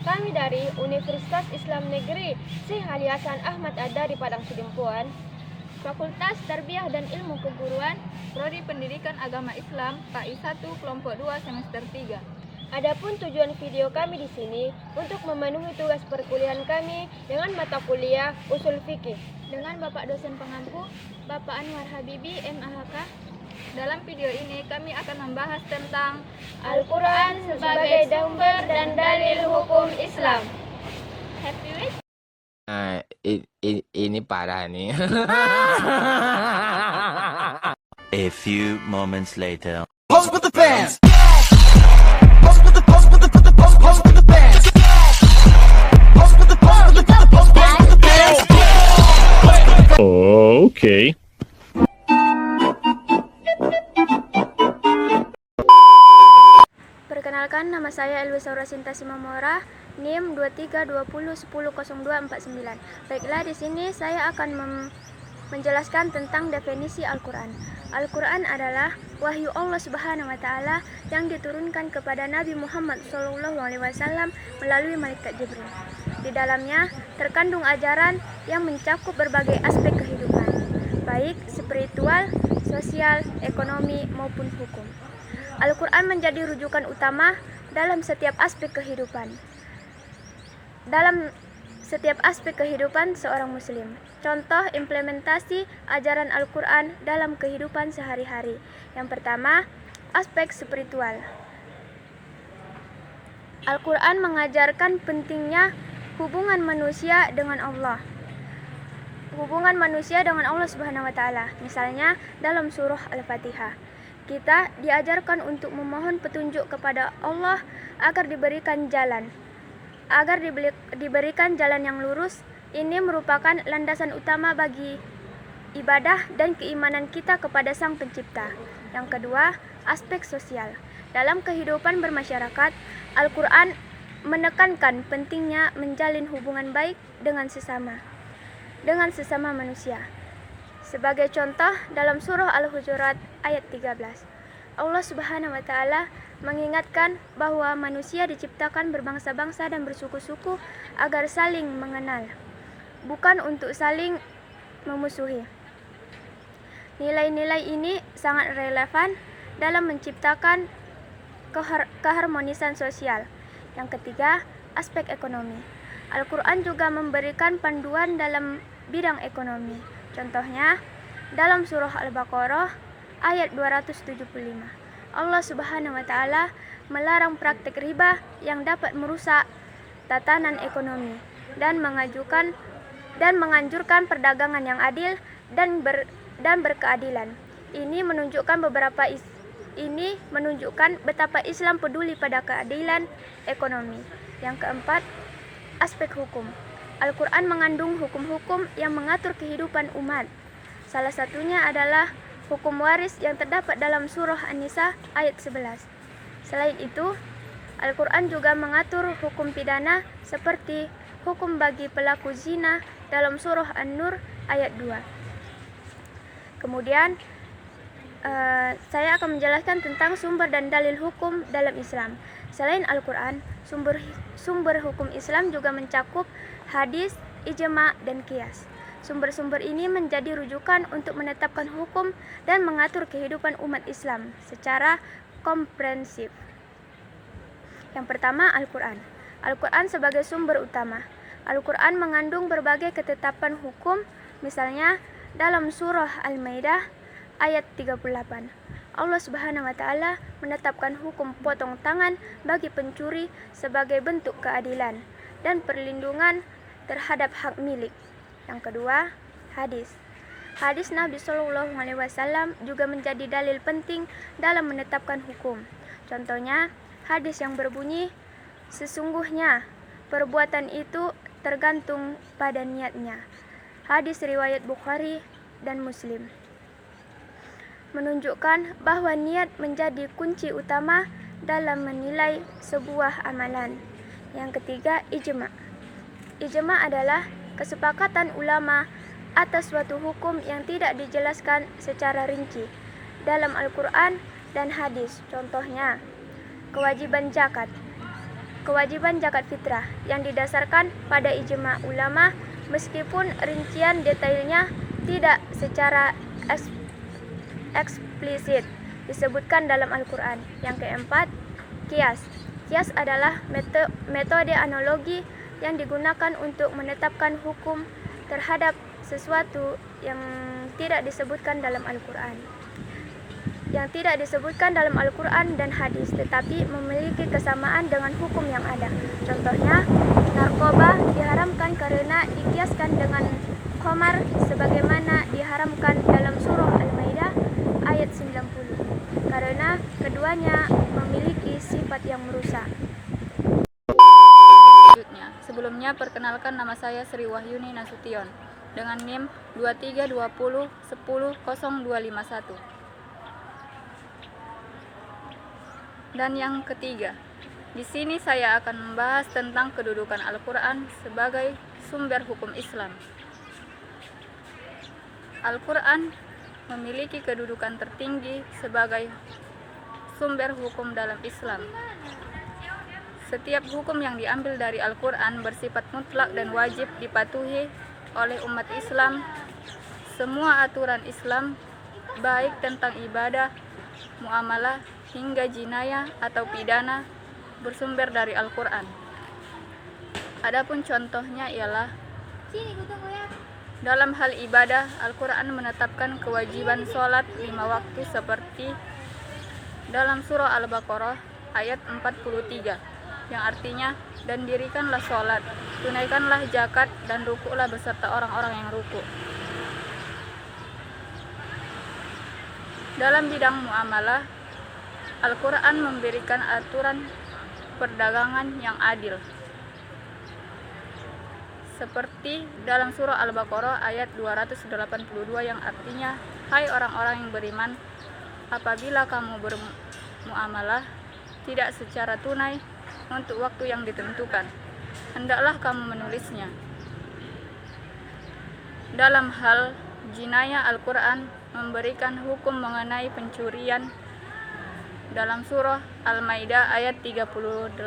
Kami dari Universitas Islam Negeri Syekh Ali Hasan Ahmad Ad-Dari Padang Sidempuan, Fakultas Tarbiyah dan Ilmu Keguruan, Prodi Pendidikan Agama Islam, KI 1, Kelompok 2, Semester 3. Adapun tujuan video kami di sini untuk memenuhi tugas perkuliahan kami dengan mata kuliah Usul Fikih Dengan Bapak dosen pengampu, Bapak Anwar Habibi, MAHK. Dalam video ini kami akan membahas tentang Al-Quran sebagai sumber dan dalil hukum Islam. Happy with? Ini parah nih. A few moments later. Pose with the fans. Pose with the pose with the pose with the fans. Pose with the pose with the pose with the fans. Okay. Perkenalkan, nama saya Elwi Saura Sinta Simamora, NIM 2320100249. Baiklah, di sini saya akan menjelaskan tentang definisi Al-Quran. Al-Quran adalah wahyu Allah Subhanahu wa Ta'ala yang diturunkan kepada Nabi Muhammad SAW melalui malaikat Jibril. Di dalamnya terkandung ajaran yang mencakup berbagai aspek kehidupan, baik spiritual, sosial, ekonomi, maupun hukum. Al-Quran menjadi rujukan utama dalam setiap aspek kehidupan. Seorang muslim. Contoh implementasi ajaran Al-Quran dalam kehidupan sehari-hari. Yang pertama, aspek spiritual. Al-Quran mengajarkan pentingnya hubungan manusia dengan Allah. Hubungan manusia dengan Allah Subhanahu wa Ta'ala. Misalnya dalam surah Al-Fatihah. Kita diajarkan untuk memohon petunjuk kepada Allah agar diberikan jalan yang lurus. Ini merupakan landasan utama bagi ibadah dan keimanan kita kepada Sang Pencipta. Yang kedua, aspek sosial. Dalam kehidupan bermasyarakat, Al-Quran menekankan pentingnya menjalin hubungan baik dengan sesama manusia. Sebagai contoh, dalam surah Al-Hujurat ayat 13, Allah Subhanahu wa Ta'ala mengingatkan bahwa manusia diciptakan berbangsa-bangsa dan bersuku-suku agar saling mengenal, bukan untuk saling memusuhi. Nilai-nilai ini sangat relevan dalam menciptakan keharmonisan sosial. Yang ketiga, aspek ekonomi. Al-Quran juga memberikan panduan dalam bidang ekonomi. Contohnya, dalam surah Al-Baqarah ayat 275, Allah Subhanahu wa Ta'ala melarang praktik riba yang dapat merusak tatanan ekonomi dan menganjurkan perdagangan yang adil dan berkeadilan. Ini menunjukkan betapa Islam peduli pada keadilan ekonomi. Yang keempat, aspek hukum. Al-Quran mengandung hukum-hukum yang mengatur kehidupan umat. Salah satunya adalah hukum waris yang terdapat dalam surah An-Nisa ayat 11. Selain itu, Al-Quran juga mengatur hukum pidana seperti hukum bagi pelaku zina dalam surah An-Nur ayat 2. Kemudian, saya akan menjelaskan tentang sumber dan dalil hukum dalam Islam. Selain Al-Quran, sumber hukum Islam juga mencakup hadis, ijma, dan qiyas. Sumber-sumber ini menjadi rujukan untuk menetapkan hukum dan mengatur kehidupan umat Islam secara komprehensif. Yang pertama, Al-Quran. Al-Quran sebagai sumber utama. Al-Quran mengandung berbagai ketetapan hukum, misalnya dalam surah Al-Maidah ayat 38. Allah Subhanahu wa Ta'ala menetapkan hukum potong tangan bagi pencuri sebagai bentuk keadilan dan perlindungan terhadap hak milik. Yang kedua, hadis. Hadis Nabi SAW juga menjadi dalil penting dalam menetapkan hukum. Contohnya, hadis yang berbunyi, sesungguhnya perbuatan itu tergantung pada niatnya. Hadis riwayat Bukhari dan Muslim. Menunjukkan bahwa niat menjadi kunci utama dalam menilai sebuah amalan. Yang ketiga, ijma. Ijma adalah kesepakatan ulama atas suatu hukum yang tidak dijelaskan secara rinci dalam Al-Quran dan hadis. Contohnya, kewajiban zakat. kewajiban zakat fitrah yang didasarkan pada ijma ulama meskipun rincian detailnya tidak secara eksplisit disebutkan dalam Al-Quran. Yang keempat, kias. Kias adalah metode analogi yang digunakan untuk menetapkan hukum terhadap sesuatu yang tidak disebutkan dalam Al-Quran. Yang tidak disebutkan dalam Al-Quran dan hadis, tetapi memiliki kesamaan dengan hukum yang ada. Contohnya, narkoba diharamkan karena dikiaskan dengan khamar sebagaimana diharamkan dalam surah Al-Maidah ayat 90, karena keduanya memiliki sifat yang merusak. Sebelumnya, perkenalkan nama saya Sri Wahyuni Nasution dengan NIM 2320100251. Dan yang ketiga, di sini saya akan membahas tentang kedudukan Al-Quran sebagai sumber hukum Islam. Al-Quran memiliki kedudukan tertinggi sebagai sumber hukum dalam Islam. Setiap hukum yang diambil dari Al-Quran bersifat mutlak dan wajib dipatuhi oleh umat Islam. Semua aturan Islam, baik tentang ibadah, muamalah, hingga jinayah atau pidana, bersumber dari Al-Quran. Adapun contohnya ialah dalam hal ibadah, Al-Quran menetapkan kewajiban sholat 5 waktu seperti dalam surah Al-Baqarah ayat 43, yang artinya, dan dirikanlah sholat, tunaikanlah zakat, dan rukuklah beserta orang-orang yang rukuk. Dalam bidang muamalah, Al-Quran memberikan aturan perdagangan yang adil, seperti dalam surah Al-Baqarah ayat 282 yang artinya, hai orang-orang yang beriman, apabila kamu bermuamalah tidak secara tunai untuk waktu yang ditentukan, hendaklah kamu menulisnya. Dalam hal jinayah, Al-Quran memberikan hukum mengenai pencurian dalam surah Al-Maidah ayat 38,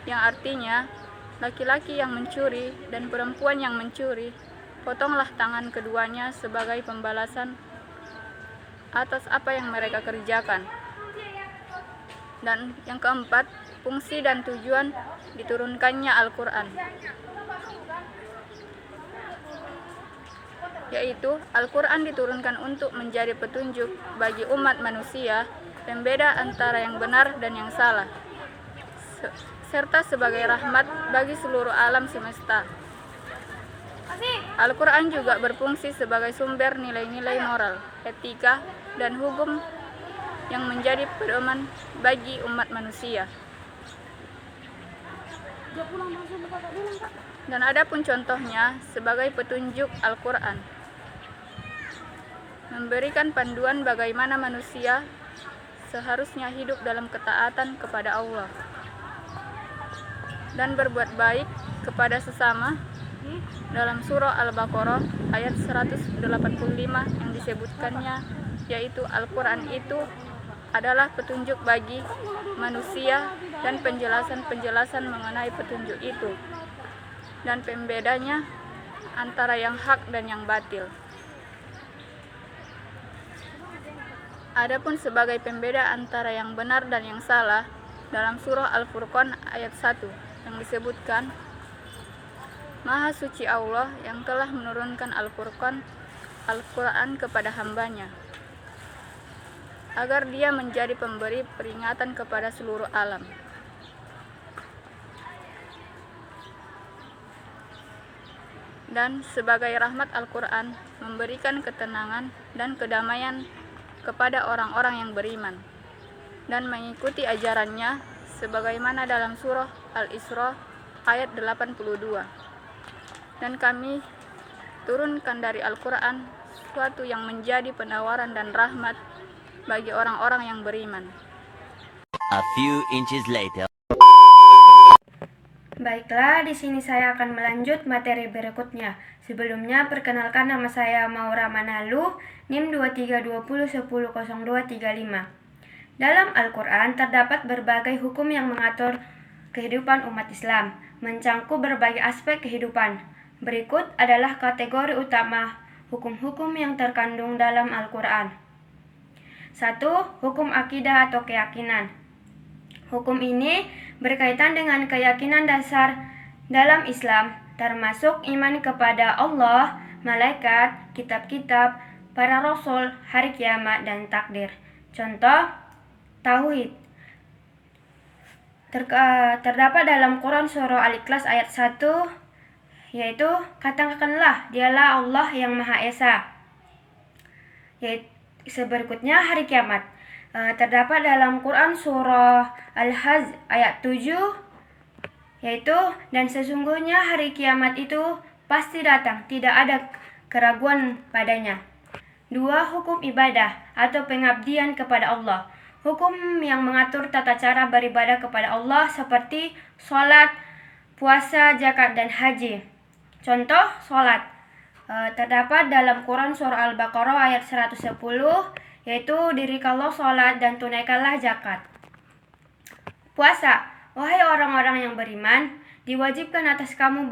yang artinya, laki-laki yang mencuri dan perempuan yang mencuri, potonglah tangan keduanya sebagai pembalasan atas apa yang mereka kerjakan. Dan yang keempat, fungsi dan tujuan diturunkannya Al-Quran, yaitu Al-Quran diturunkan untuk menjadi petunjuk bagi umat manusia, pembeda antara yang benar dan yang salah, serta sebagai rahmat bagi seluruh alam semesta. Al-Quran juga berfungsi sebagai sumber nilai-nilai moral, etika, dan hukum yang menjadi pedoman bagi umat manusia. Dan adapun contohnya sebagai petunjuk Al-Quran, memberikan panduan bagaimana manusia seharusnya hidup dalam ketaatan kepada Allah dan berbuat baik kepada sesama. Dalam surah Al-Baqarah ayat 185 yang disebutkannya, yaitu Al-Quran itu adalah petunjuk bagi manusia dan penjelasan-penjelasan mengenai petunjuk itu, dan pembedanya antara yang hak dan yang batil. Adapun sebagai pembeda antara yang benar dan yang salah, dalam surah Al-Furqan ayat 1 yang disebutkan, Maha suci Allah yang telah menurunkan Al-Quran kepada hambanya, agar dia menjadi pemberi peringatan kepada seluruh alam. Dan sebagai rahmat, Al-Quran memberikan ketenangan dan kedamaian kepada orang-orang yang beriman dan mengikuti ajarannya, sebagaimana dalam surah Al-Isra ayat 82. Dan kami turunkan dari Al-Quran sesuatu yang menjadi penawaran dan rahmat bagi orang-orang yang beriman. A few inches later. Baiklah, di sini saya akan melanjut materi berikutnya. Sebelumnya, perkenalkan, nama saya Maura Manalu, NIM 2320100235. Dalam Al-Quran terdapat berbagai hukum yang mengatur kehidupan umat Islam, mencangkup berbagai aspek kehidupan. Berikut adalah kategori utama hukum-hukum yang terkandung dalam Al-Quran. 1. Hukum akidah atau keyakinan. Hukum ini berkaitan dengan keyakinan dasar dalam Islam, termasuk iman kepada Allah, malaikat, kitab-kitab, para rasul, hari kiamat, dan takdir. Contoh, tauhid. Terdapat dalam Quran surah Al-Ikhlas ayat 1, yaitu katakanlah dialah Allah yang Maha Esa. Berikutnya hari kiamat. Terdapat dalam Quran surah Al-Hajj ayat 7, yaitu dan sesungguhnya hari kiamat itu pasti datang, tidak ada keraguan padanya. 2. Hukum ibadah atau pengabdian kepada Allah. Hukum yang mengatur tata cara beribadah kepada Allah seperti sholat, puasa, zakat, dan haji. Contoh, sholat. Terdapat dalam Quran surah Al-Baqarah ayat 110, yaitu dirikanlah sholat dan tunaikanlah zakat. Puasa. Wahai orang-orang yang beriman, diwajibkan atas kamu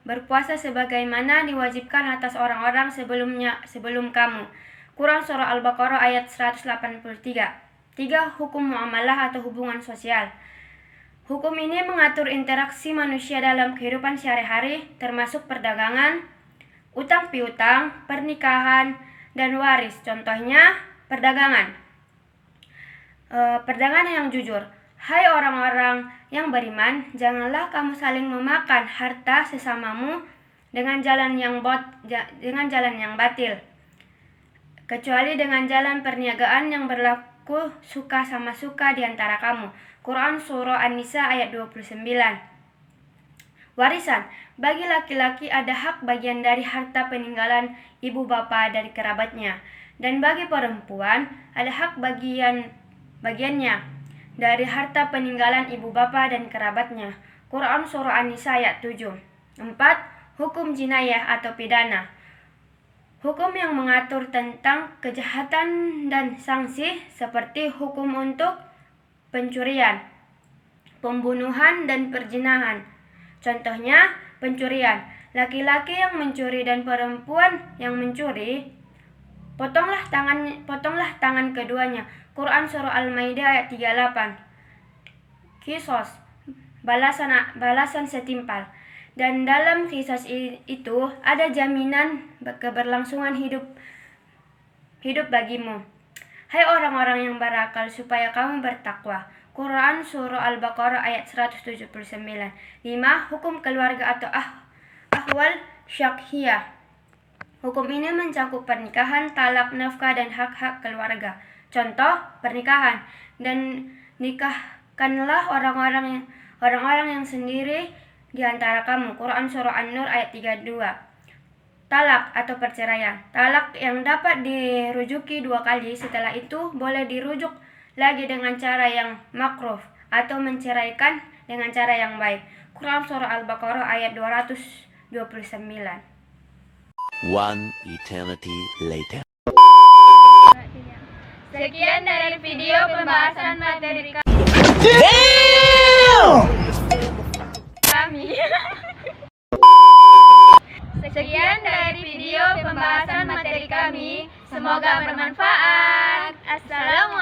berpuasa sebagaimana diwajibkan atas orang-orang sebelum kamu. Quran surah Al-Baqarah ayat 183. 3. Hukum muamalah atau hubungan sosial. Hukum ini mengatur interaksi manusia dalam kehidupan sehari-hari, termasuk perdagangan, utang piutang, pernikahan, dan waris. Contohnya, perdagangan. Perdagangan yang jujur. Hai orang-orang yang beriman, janganlah kamu saling memakan harta sesamamu dengan jalan yang batil, kecuali dengan jalan perniagaan yang berlaku suka sama suka di antara kamu. Quran surah An-Nisa ayat 29. Warisan. Bagi laki-laki ada hak bagian dari harta peninggalan ibu bapa dari kerabatnya, dan bagi perempuan ada hak bagiannya dari harta peninggalan ibu bapa dan kerabatnya. Quran surah An-Nisa ayat 7. 4. Hukum jinayah atau pidana. Hukum yang mengatur tentang kejahatan dan sanksi seperti hukum untuk pencurian, pembunuhan, dan perzinahan. Contohnya, pencurian. Laki-laki yang mencuri dan perempuan yang mencuri, potonglah tangan keduanya. Quran surah Al-Maidah ayat 38. Qisas, balasan setimpal. Dan dalam qisas itu ada jaminan keberlangsungan hidup bagimu. Hai orang-orang yang berakal, supaya kamu bertakwa. Quran surah Al-Baqarah ayat 179. 5. Hukum keluarga atau ahwal syakhiyah. Hukum ini mencakup pernikahan, talak, nafkah, dan hak-hak keluarga. Contoh, pernikahan. Dan nikahkanlah orang-orang yang sendiri di antara kamu. Quran surah An-Nur ayat 32. Talak atau perceraian. Talak yang dapat dirujuki 2 kali, setelah itu boleh dirujuk lagi dengan cara yang makruh atau menceraikan dengan cara yang baik. Quran surah Al-Baqarah ayat 229. One eternity later. Sekian dari video pembahasan materi kami. Sekian dari video pembahasan materi kami. Semoga bermanfaat. Assalamualaikum.